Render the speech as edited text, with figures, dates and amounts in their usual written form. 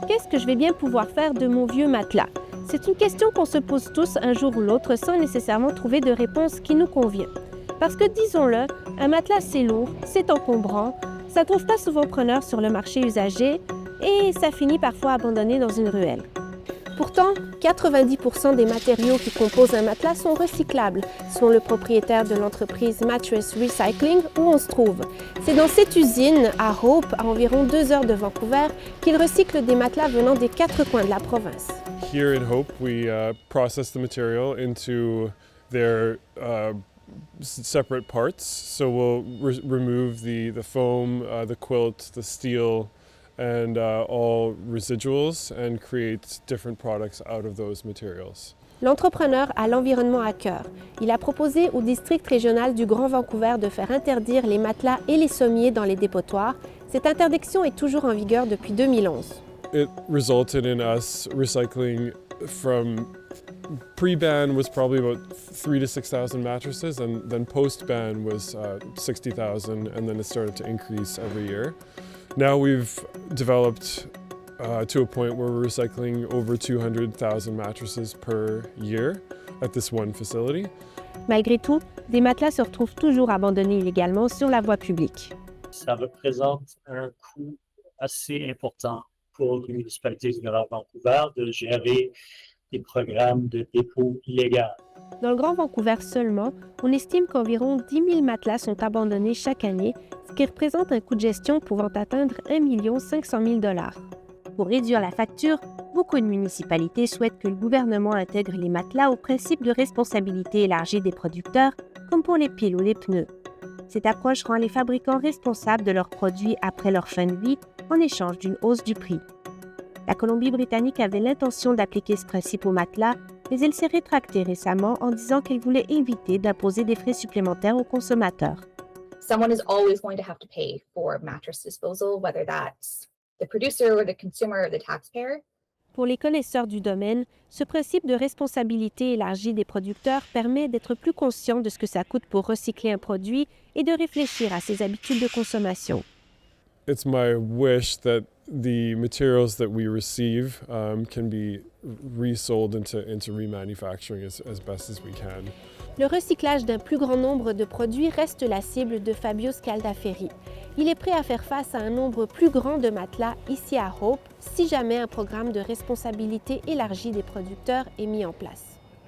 Qu'est-ce que je vais bien pouvoir faire de mon vieux matelas? C'est une question qu'on se pose tous un jour ou l'autre sans nécessairement trouver de réponse qui nous convient. Parce que disons-le, un matelas c'est lourd, c'est encombrant, ça ne trouve pas souvent preneur sur le marché usagé et ça finit parfois abandonné dans une ruelle. Pourtant, 90% des matériaux qui composent un matelas sont recyclables, selon le propriétaire de l'entreprise Mattress Recycling où on se trouve. C'est dans cette usine, à Hope, à environ 2 heures de Vancouver, qu'ils recyclent des matelas venant des 4 coins de la province. Here in Hope, we process the material into their separate parts. So we'll remove the foam, the quilt, the steel, and all residuals and create different products out of those materials. L'entrepreneur a l'environnement à cœur. Il a proposé au district régional du Grand Vancouver de faire interdire les matelas et les sommiers dans les dépotoirs. Cette interdiction est toujours en vigueur depuis 2011. It resulted in us recycling from pre-ban was probably about 3,000 to 6,000 mattresses, and then post-ban was 60,000, and then it started to increase every year. Now we've developed to a point where we're recycling over 200,000 mattresses per year at this one facility. Malgré tout, des matelas se retrouvent toujours abandonnés illégalement sur la voie publique. Ça représente un coût assez important pour la municipalité du Grand Vancouver de gérer des programmes de dépôt illégal. Dans le Grand Vancouver seulement, on estime qu'environ 10 000 matelas sont abandonnés chaque année, ce qui représente un coût de gestion pouvant atteindre 1 500 000 $. Pour réduire la facture, beaucoup de municipalités souhaitent que le gouvernement intègre les matelas au principe de responsabilité élargie des producteurs, comme pour les piles ou les pneus. Cette approche rend les fabricants responsables de leurs produits après leur fin de vie en échange d'une hausse du prix. La Colombie-Britannique avait l'intention d'appliquer ce principe aux matelas, mais elle s'est rétractée récemment en disant qu'elle voulait éviter d'imposer des frais supplémentaires aux consommateurs. Someone is always going to have to pay for mattress disposal, whether that's the producer or the consumer or the taxpayer. Pour les connaisseurs du domaine, ce principe de responsabilité élargie des producteurs permet d'être plus conscient de ce que ça coûte pour recycler un produit et de réfléchir à ses habitudes de consommation. It's my wish that the materials that we receive can be resold into remanufacturing as best as we can. Le recyclage d'un plus grand nombre de produits reste la cible de Fabio Scaldaferri. Il est prêt à faire face à un nombre plus grand de matelas ici à Hope si jamais un programme de responsabilité élargie des producteurs est mis en place.